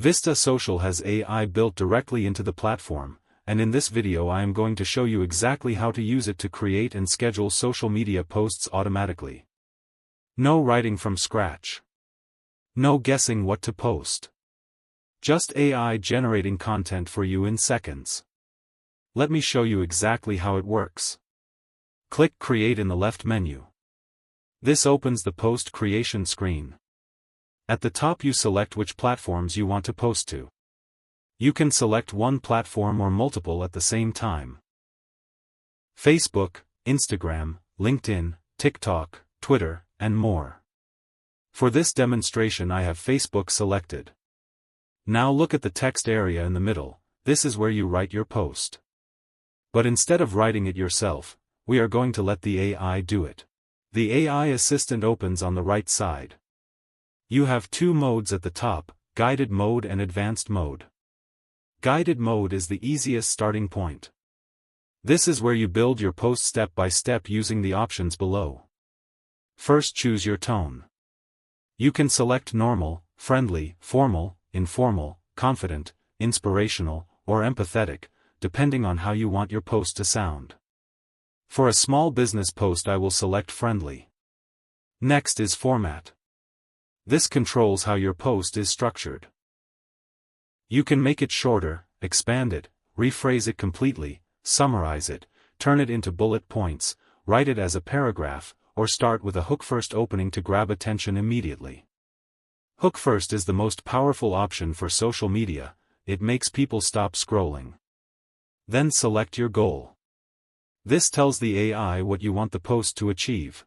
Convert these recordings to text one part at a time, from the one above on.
Vista Social has AI built directly into the platform, and in this video I am going to show you exactly how to use it to create and schedule social media posts automatically. No writing from scratch. No guessing what to post. Just AI generating content for you in seconds. Let me show you exactly how it works. Click Create in the left menu. This opens the post creation screen. At the top you select which platforms you want to post to. You can select one platform or multiple at the same time. Facebook, Instagram, LinkedIn, TikTok, Twitter, and more. For this demonstration I have Facebook selected. Now look at the text area in the middle. This is where you write your post. But instead of writing it yourself, we are going to let the AI do it. The AI assistant opens on the right side. You have two modes at the top, guided mode and advanced mode. Guided mode is the easiest starting point. This is where you build your post step by step using the options below. First choose your tone. You can select normal, friendly, formal, informal, confident, inspirational, or empathetic, depending on how you want your post to sound. For a small business post I will select friendly. Next is format. This controls how your post is structured. You can make it shorter, expand it, rephrase it completely, summarize it, turn it into bullet points, write it as a paragraph, or start with a hook first opening to grab attention immediately. Hook first is the most powerful option for social media. It makes people stop scrolling. Then select your goal. This tells the AI what you want the post to achieve.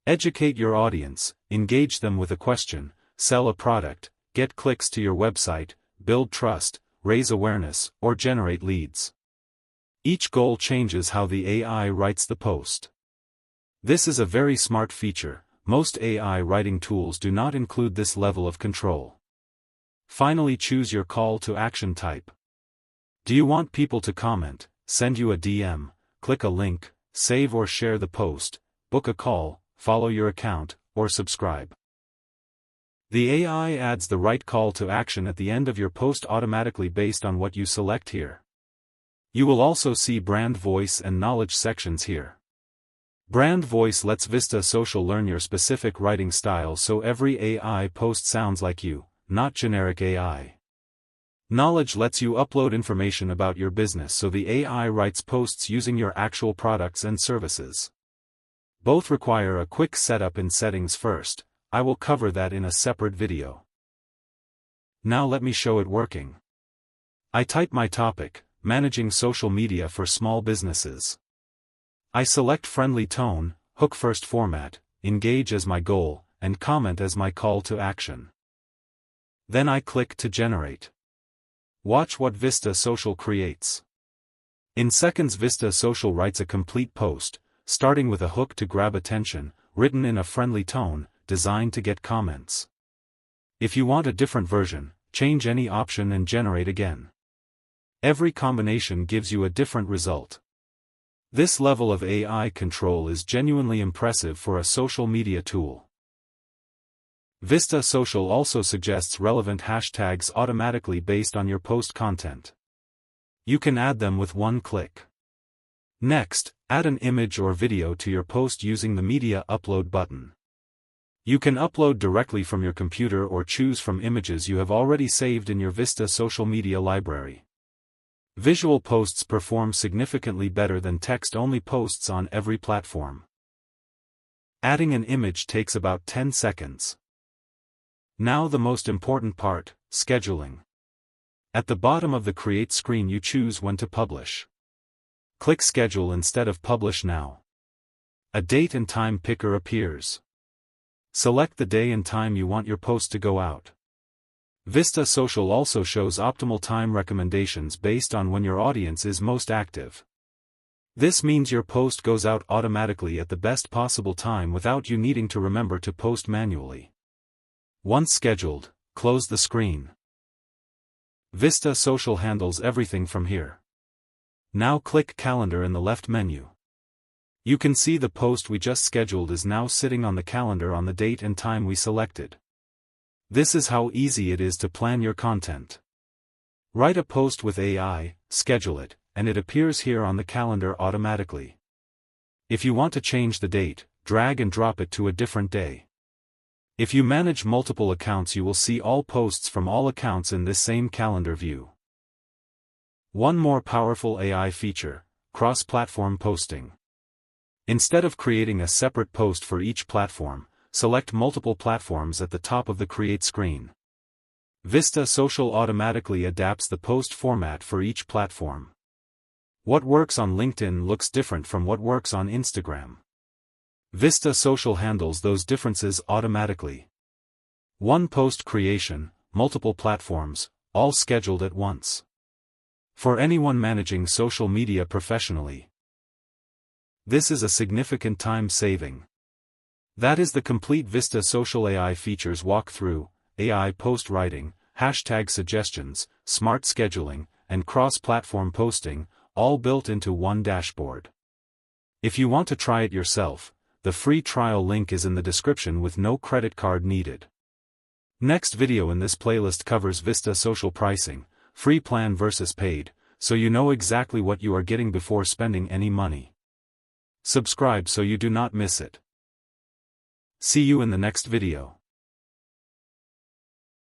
Educate your audience, engage them with a question, sell a product, get clicks to your website, build trust, raise awareness, or generate leads. Each goal changes how the AI writes the post. This is a very smart feature. Most AI writing tools do not include this level of control. Finally, choose your call to action type. Do you want people to comment, send you a DM, click a link, save or share the post, book a call, follow your account, or subscribe? The AI adds the right call to action at the end of your post automatically based on what you select here. You will also see brand voice and knowledge sections here. Brand voice lets Vista Social learn your specific writing style so every AI post sounds like you, not generic AI. Knowledge lets you upload information about your business so the AI writes posts using your actual products and services. Both require a quick setup in settings first. I will cover that in a separate video. Now let me show it working. I type my topic, managing social media for small businesses. I select friendly tone, hook first format, engage as my goal, and comment as my call to action. Then I click to generate. Watch what Vista Social creates. In seconds Vista Social writes a complete post, starting with a hook to grab attention, written in a friendly tone, designed to get comments. If you want a different version, change any option and generate again. Every combination gives you a different result. This level of AI control is genuinely impressive for a social media tool. Vista Social also suggests relevant hashtags automatically based on your post content. You can add them with one click. Next, add an image or video to your post using the Media Upload button. You can upload directly from your computer or choose from images you have already saved in your Vista Social Media library. Visual posts perform significantly better than text-only posts on every platform. Adding an image takes about 10 seconds. Now the most important part, scheduling. At the bottom of the Create screen you choose when to publish. Click Schedule instead of Publish Now. A date and time picker appears. Select the day and time you want your post to go out. Vista Social also shows optimal time recommendations based on when your audience is most active. This means your post goes out automatically at the best possible time without you needing to remember to post manually. Once scheduled, close the screen. Vista Social handles everything from here. Now click Calendar in the left menu. You can see the post we just scheduled is now sitting on the calendar on the date and time we selected. This is how easy it is to plan your content. Write a post with AI, schedule it, and it appears here on the calendar automatically. If you want to change the date, drag and drop it to a different day. If you manage multiple accounts, you will see all posts from all accounts in this same calendar view. One more powerful AI feature: cross-platform posting. Instead of creating a separate post for each platform, select multiple platforms at the top of the Create screen. Vista Social automatically adapts the post format for each platform. What works on LinkedIn looks different from what works on Instagram. Vista Social handles those differences automatically. One post creation, multiple platforms, all scheduled at once. For anyone managing social media professionally, this is a significant time saving. That is the complete Vista Social AI features walkthrough: AI post writing, hashtag suggestions, smart scheduling, and cross-platform posting, all built into one dashboard. If you want to try it yourself, the free trial link is in the description with no credit card needed. Next video in this playlist covers Vista Social pricing, free plan versus paid, so you know exactly what you are getting before spending any money. Subscribe so you do not miss it. See you in the next video.